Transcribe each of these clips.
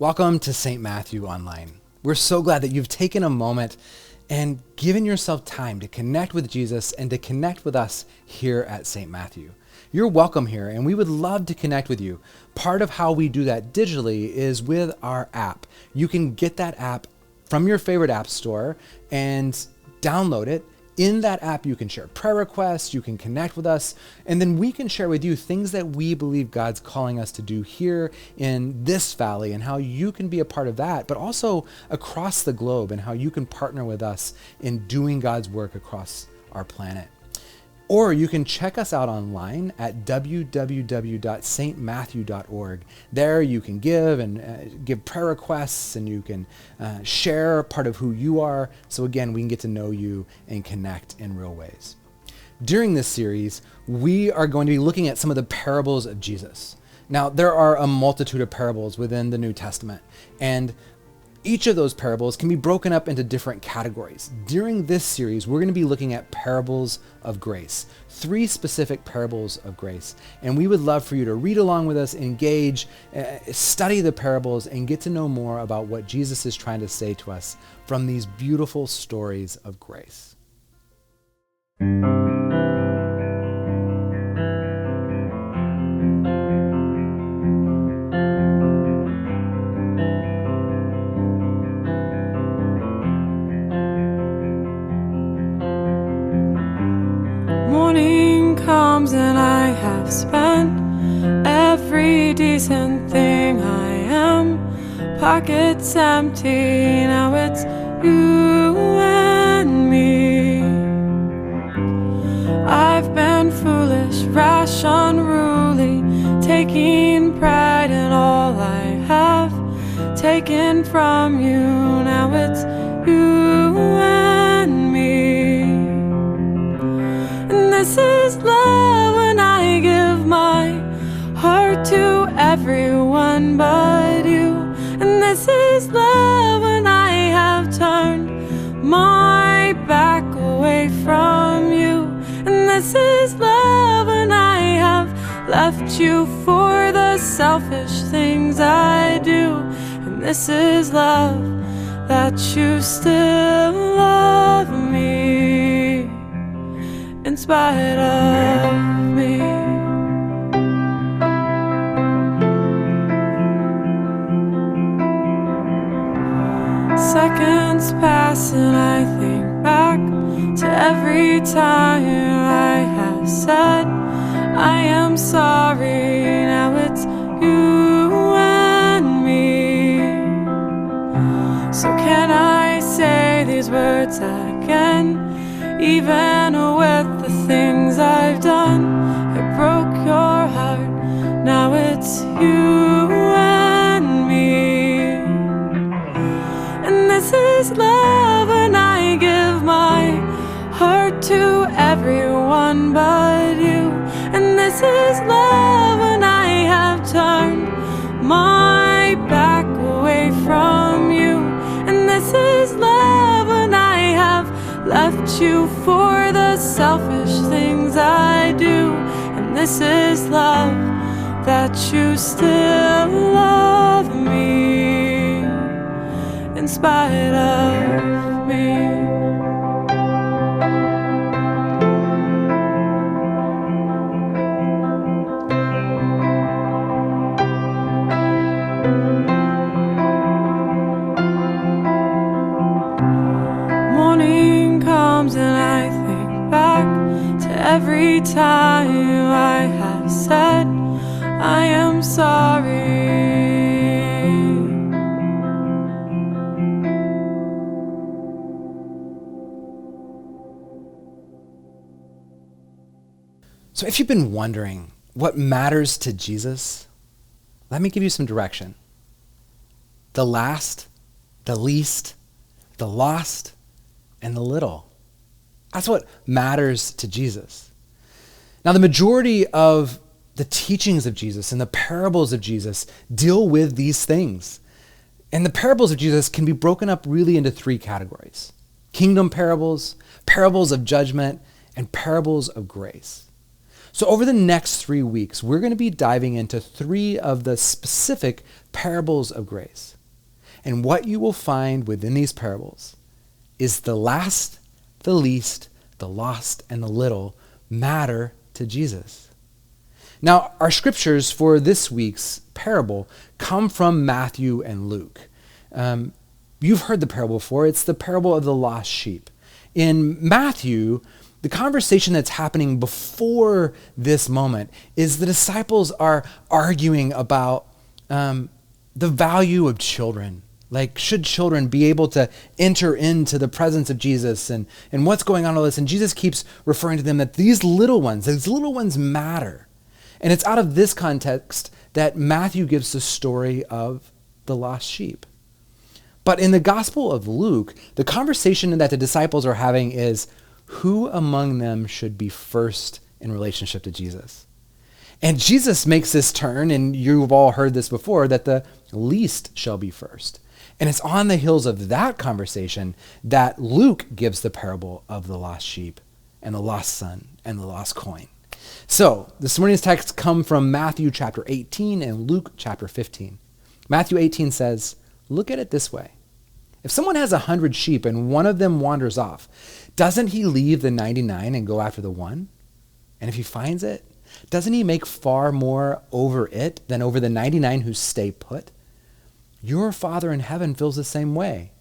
Welcome to St. Matthew Online. We're so glad that you've taken a moment and given yourself time to connect with Jesus and to connect with us here at St. Matthew. You're welcome here, and we would love to connect with you. Part of how we do that digitally is with our app. You can get that app from your favorite app store and download it. In that app, you can share prayer requests, you can connect with us, and then we can share with you things that we believe God's calling us to do here in this valley and how you can be a part of that, but also across the globe and how you can partner with us in doing God's work across our planet. Or you can check us out online at www.stmatthew.org. There you can give and give prayer requests, and you can share part of who you are. So again, we can get to know you and connect in real ways. During this series, we are going to be looking at some of the parables of Jesus. Now, there are a multitude of parables within the New Testament, and each of those parables can be broken up into different categories. During this series, we're going to be looking at parables of grace, 3 specific parables of grace. And we would love for you to read along with us, engage, study the parables, and get to know more about what Jesus is trying to say to us from these beautiful stories of grace. And I have spent every decent thing I am. Pockets empty, now it's you and me. I've been foolish, rash, unruly, taking pride in all I have taken from you. Now it's you and me. And this is love. To everyone but you. And this is love when I have turned my back away from you. And this is love when I have left you for the selfish things I do. And this is love that you still love me in spite of me. Seconds pass and I think back to every time I have said I am sorry. Now it's you and me. So can I say these words again, even with the things I've done? I broke your heart, now it's you and me. This is love when I give my heart to everyone but you. And this is love when I have turned my back away from you. And this is love when I have left you for the selfish things I do. And this is love that you still love me in spite of me. Morning comes and I think back to every time I have said I am sorry. So if you've been wondering what matters to Jesus, let me give you some direction. The last, the least, the lost, and the little. That's what matters to Jesus. Now, the majority of the teachings of Jesus and the parables of Jesus deal with these things. And the parables of Jesus can be broken up really into 3 categories: kingdom parables, parables of judgment, and parables of grace. So over the next 3 weeks, we're going to be diving into 3 of the specific parables of grace. And what you will find within these parables is the last, the least, the lost, and the little matter to Jesus. Now, our scriptures for this week's parable come from Matthew and Luke. You've heard the parable before. It's the parable of the lost sheep. In Matthew, the conversation that's happening before this moment is the disciples are arguing about the value of children. Like, should children be able to enter into the presence of Jesus and what's going on in all this? And Jesus keeps referring to them that these little ones matter. And it's out of this context that Matthew gives the story of the lost sheep. But in the Gospel of Luke, the conversation that the disciples are having is who among them should be first in relationship to Jesus. And Jesus makes this turn, and you've all heard this before, that the least shall be first. And it's on the heels of that conversation that Luke gives the parable of the lost sheep and the lost son and the lost coin. So this morning's texts come from Matthew chapter 18 and Luke chapter 15. Matthew 18 says, look at it this way. If someone has 100 sheep and one of them wanders off, doesn't he leave the 99 and go after the one? And if he finds it, doesn't he make far more over it than over the 99 who stay put? Your Father in heaven feels the same way.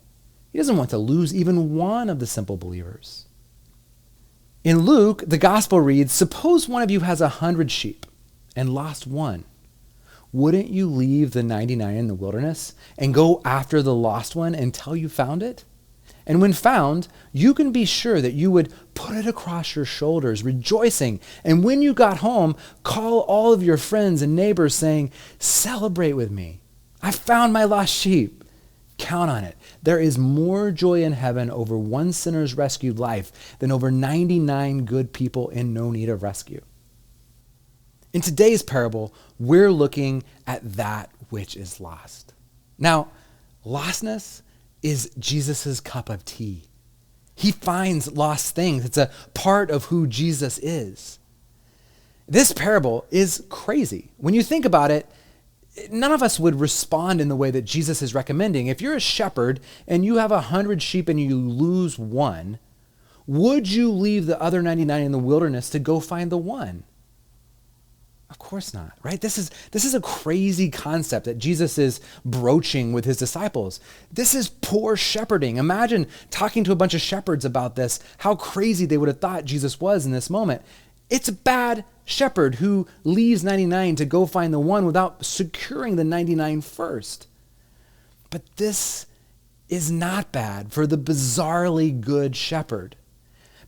He doesn't want to lose even one of the simple believers. In Luke, the gospel reads, suppose one of you has 100 sheep and lost one. Wouldn't you leave the 99 in the wilderness and go after the lost one until you found it? And when found, you can be sure that you would put it across your shoulders, rejoicing. And when you got home, call all of your friends and neighbors saying, celebrate with me. I found my lost sheep. Count on it. There is more joy in heaven over one sinner's rescued life than over 99 good people in no need of rescue. In today's parable, we're looking at that which is lost. Now, lostness is Jesus' cup of tea. He finds lost things. It's a part of who Jesus is. This parable is crazy. When you think about it, none of us would respond in the way that Jesus is recommending. If you're a shepherd and you have 100 sheep and you lose one, would you leave the other 99 in the wilderness to go find the one? Of course not, right? This is a crazy concept that Jesus is broaching with his disciples. This is poor shepherding. Imagine talking to a bunch of shepherds about this, how crazy they would have thought Jesus was in this moment. It's a bad shepherd who leaves 99 to go find the one without securing the 99 first. But this is not bad for the bizarrely good shepherd.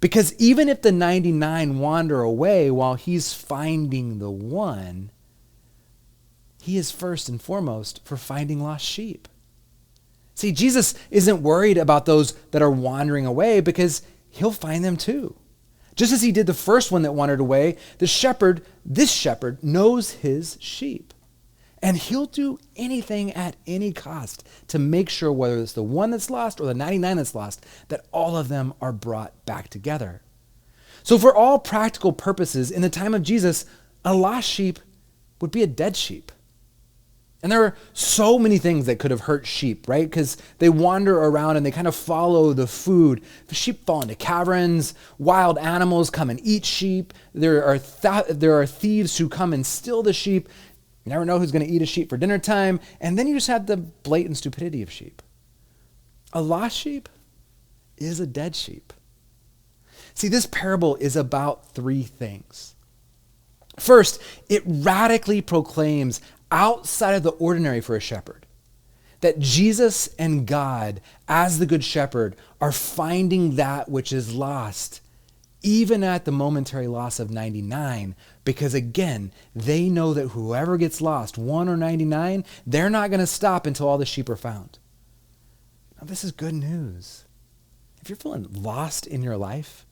Because even if the 99 wander away while he's finding the one, he is first and foremost for finding lost sheep. See, Jesus isn't worried about those that are wandering away because he'll find them too. Just as he did the first one that wandered away, this shepherd knows his sheep. And he'll do anything at any cost to make sure, whether it's the one that's lost or the 99 that's lost, that all of them are brought back together. So for all practical purposes, in the time of Jesus, a lost sheep would be a dead sheep. And there are so many things that could have hurt sheep, right? Because they wander around and they kind of follow the food. The sheep fall into caverns. Wild animals come and eat sheep. There are thieves who come and steal the sheep. You never know who's going to eat a sheep for dinner time. And then you just have the blatant stupidity of sheep. A lost sheep is a dead sheep. See, this parable is about 3 things. First, it radically proclaims outside of the ordinary for a shepherd, that Jesus and God, as the good shepherd, are finding that which is lost, even at the momentary loss of 99, because again, they know that whoever gets lost, 1 or 99, they're not going to stop until all the sheep are found. Now, this is good news. If you're feeling lost in your life,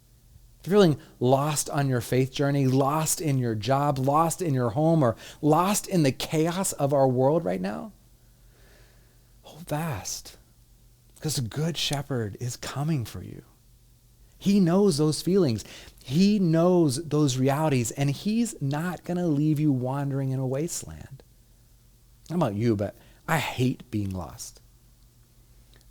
if you're feeling lost on your faith journey, lost in your job, lost in your home, or lost in the chaos of our world right now, hold fast, because the good shepherd is coming for you. He knows those feelings. He knows those realities, and he's not going to leave you wandering in a wasteland. I don't know about you, but I hate being lost.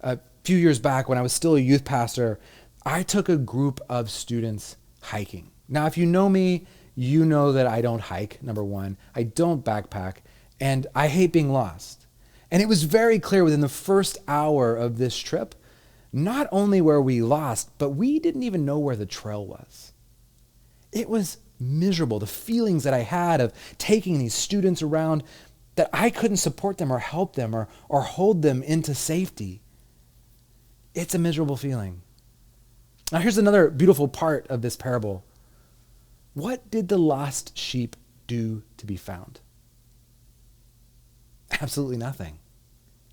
A few years back, when I was still a youth pastor, I took a group of students hiking. Now, if you know me, you know that I don't hike, number one. I don't backpack, and I hate being lost. And it was very clear within the first hour of this trip, not only were we lost, but we didn't even know where the trail was. It was miserable, the feelings that I had of taking these students around, that I couldn't support them or help them or hold them into safety. It's a miserable feeling. Now here's another beautiful part of this parable. What did the lost sheep do to be found? Absolutely nothing,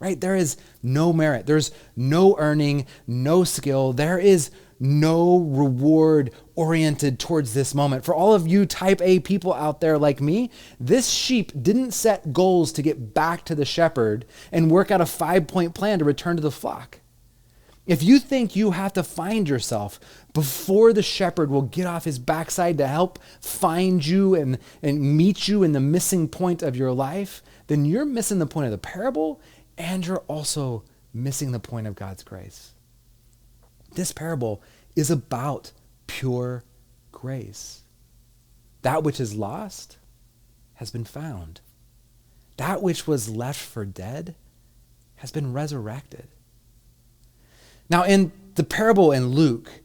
right? There is no merit. There's no earning, no skill. There is no reward oriented towards this moment. For all of you type A people out there like me, this sheep didn't set goals to get back to the shepherd and work out a 5-point plan to return to the flock. If you think you have to find yourself before the shepherd will get off his backside to help find you and meet you in the missing point of your life, then you're missing the point of the parable, and you're also missing the point of God's grace. This parable is about pure grace. That which is lost has been found. That which was left for dead has been resurrected. Now, in the parable in Luke,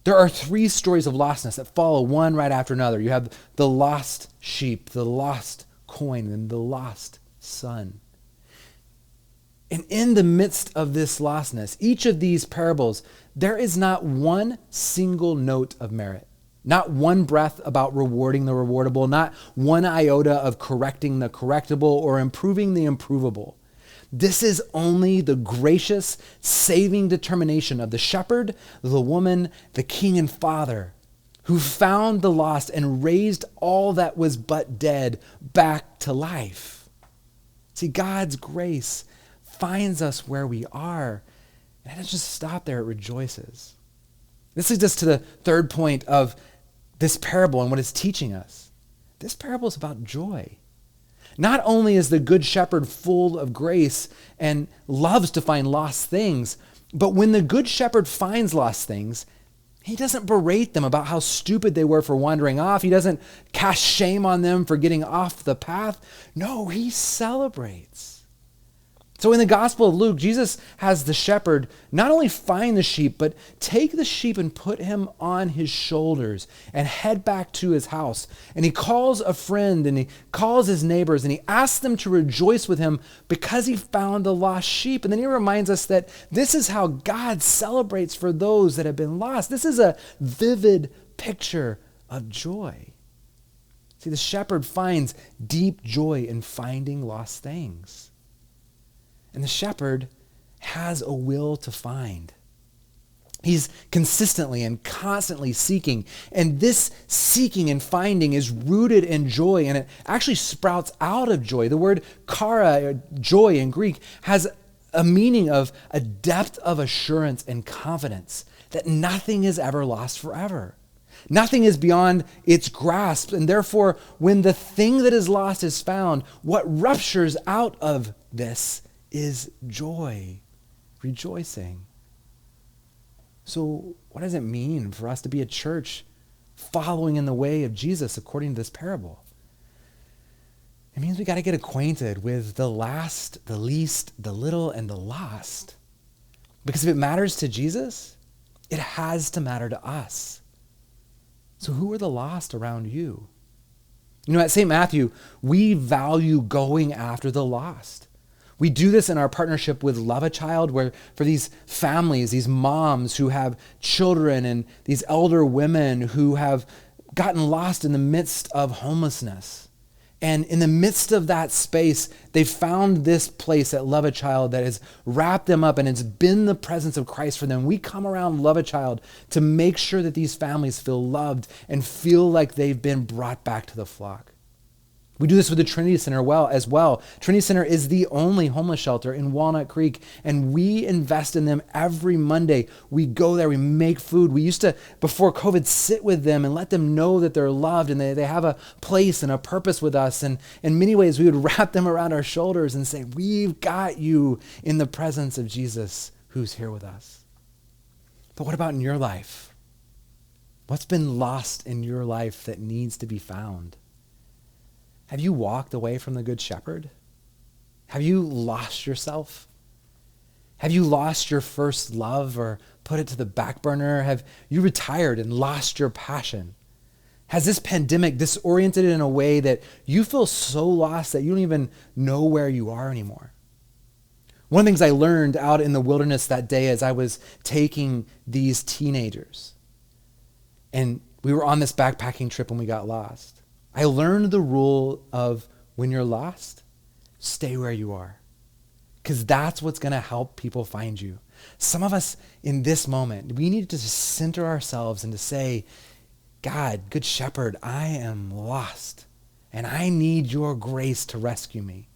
there are 3 stories of lostness that follow one right after another. You have the lost sheep, the lost coin, and the lost son. And in the midst of this lostness, each of these parables, there is not one single note of merit, not one breath about rewarding the rewardable, not one iota of correcting the correctable or improving the improvable. This is only the gracious, saving determination of the shepherd, the woman, the king and father, who found the lost and raised all that was but dead back to life. See, God's grace finds us where we are, and it doesn't just stop there, it rejoices. This leads us to the third point of this parable and what it's teaching us. This parable is about joy. Not only is the good shepherd full of grace and loves to find lost things, but when the good shepherd finds lost things, he doesn't berate them about how stupid they were for wandering off. He doesn't cast shame on them for getting off the path. No, he celebrates. So in the Gospel of Luke, Jesus has the shepherd not only find the sheep, but take the sheep and put him on his shoulders and head back to his house. And he calls a friend and he calls his neighbors and he asks them to rejoice with him because he found the lost sheep. And then he reminds us that this is how God celebrates for those that have been lost. This is a vivid picture of joy. See, the shepherd finds deep joy in finding lost things. And the shepherd has a will to find. He's consistently and constantly seeking. And this seeking and finding is rooted in joy, and it actually sprouts out of joy. The word kara, joy in Greek, has a meaning of a depth of assurance and confidence that nothing is ever lost forever. Nothing is beyond its grasp, and therefore, when the thing that is lost is found, what ruptures out of this is joy, rejoicing. So what does it mean for us to be a church following in the way of Jesus according to this parable? It means we got to get acquainted with the last, the least, the little, and the lost. Because if it matters to Jesus, it has to matter to us. So who are the lost around you? You know, at St. Matthew, we value going after the lost. We do this in our partnership with Love a Child, where for these families, these moms who have children and these elder women who have gotten lost in the midst of homelessness. And in the midst of that space, they found this place at Love a Child that has wrapped them up, and it's been the presence of Christ for them. We come around Love a Child to make sure that these families feel loved and feel like they've been brought back to the flock. We do this with the Trinity Center as well. Trinity Center is the only homeless shelter in Walnut Creek, and we invest in them every Monday. We go there, we make food. We used to, before COVID, sit with them and let them know that they're loved and they have a place and a purpose with us. And in many ways, we would wrap them around our shoulders and say, we've got you in the presence of Jesus who's here with us. But what about in your life? What's been lost in your life that needs to be found? Have you walked away from the Good Shepherd? Have you lost yourself? Have you lost your first love or put it to the back burner? Have you retired and lost your passion? Has this pandemic disoriented in a way that you feel so lost that you don't even know where you are anymore? One of the things I learned out in the wilderness that day as I was taking these teenagers, and we were on this backpacking trip when we got lost, I learned the rule of when you're lost, stay where you are. Because that's what's going to help people find you. Some of us in this moment, we need to just center ourselves and to say, God, Good Shepherd, I am lost and I need your grace to rescue me.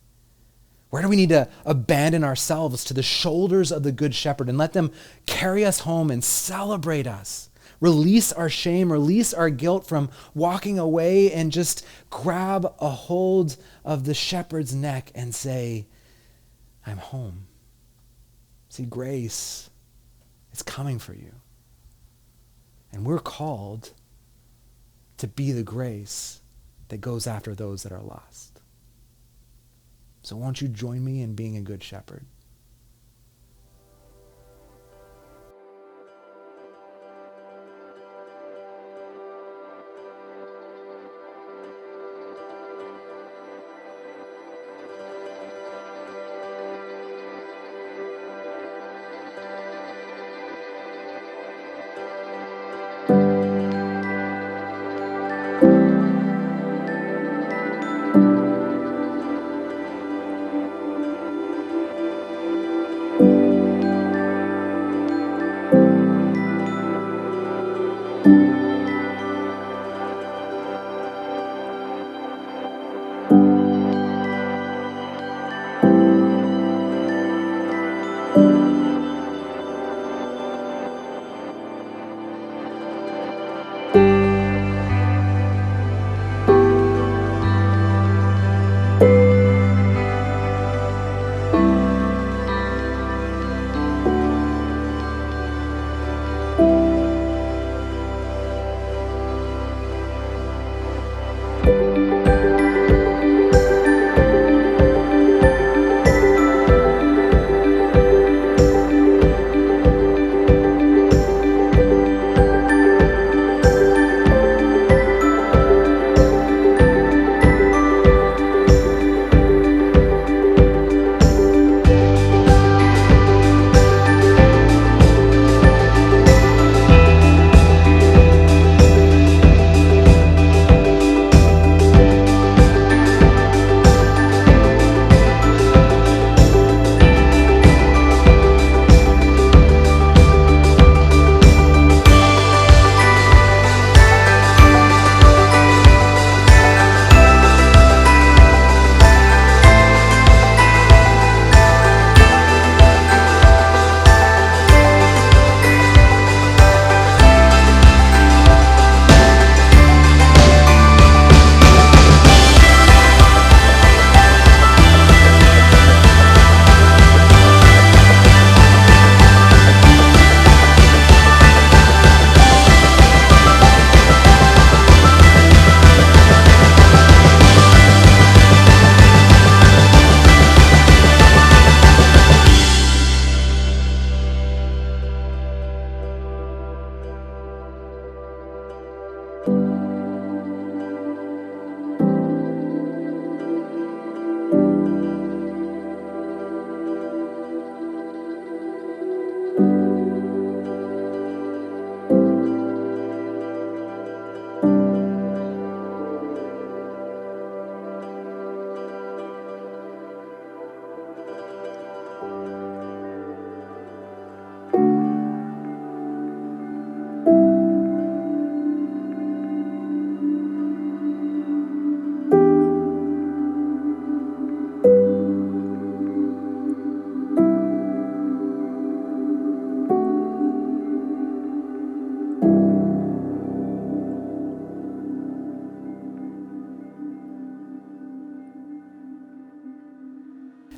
Where do we need to abandon ourselves to the shoulders of the Good Shepherd and let them carry us home and celebrate us? Release our shame, release our guilt from walking away and just grab a hold of the shepherd's neck and say, I'm home. See, grace is coming for you. And we're called to be the grace that goes after those that are lost. So won't you join me in being a good shepherd?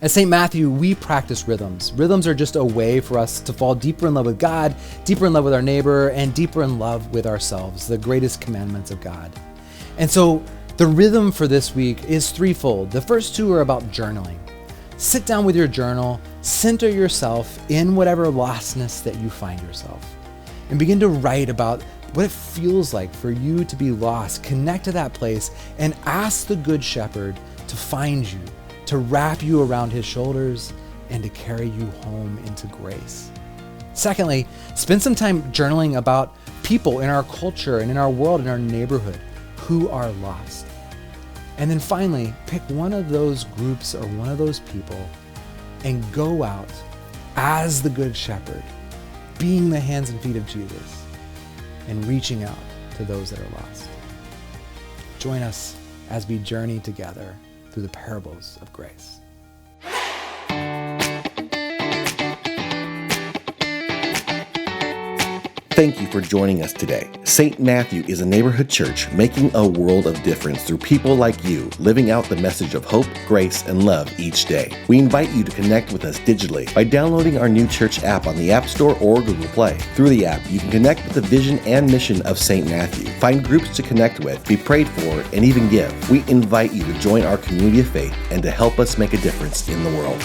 At St. Matthew, we practice rhythms. Rhythms are just a way for us to fall deeper in love with God, deeper in love with our neighbor, and deeper in love with ourselves, the greatest commandments of God. And so the rhythm for this week is threefold. The first two are about journaling. Sit down with your journal, center yourself in whatever lostness that you find yourself, and begin to write about what it feels like for you to be lost. Connect to that place and ask the Good Shepherd to find you, to wrap you around his shoulders, and to carry you home into grace. Secondly, spend some time journaling about people in our culture and in our world, in our neighborhood, who are lost. And then finally, pick one of those groups or one of those people and go out as the Good Shepherd, being the hands and feet of Jesus and reaching out to those that are lost. Join us as we journey together through the parables of grace. Thank you for joining us today. St. Matthew is a neighborhood church making a world of difference through people like you, living out the message of hope, grace, and love each day. We invite you to connect with us digitally by downloading our new church app on the App Store or Google Play. Through the app, you can connect with the vision and mission of St. Matthew, find groups to connect with, be prayed for, and even give. We invite you to join our community of faith and to help us make a difference in the world.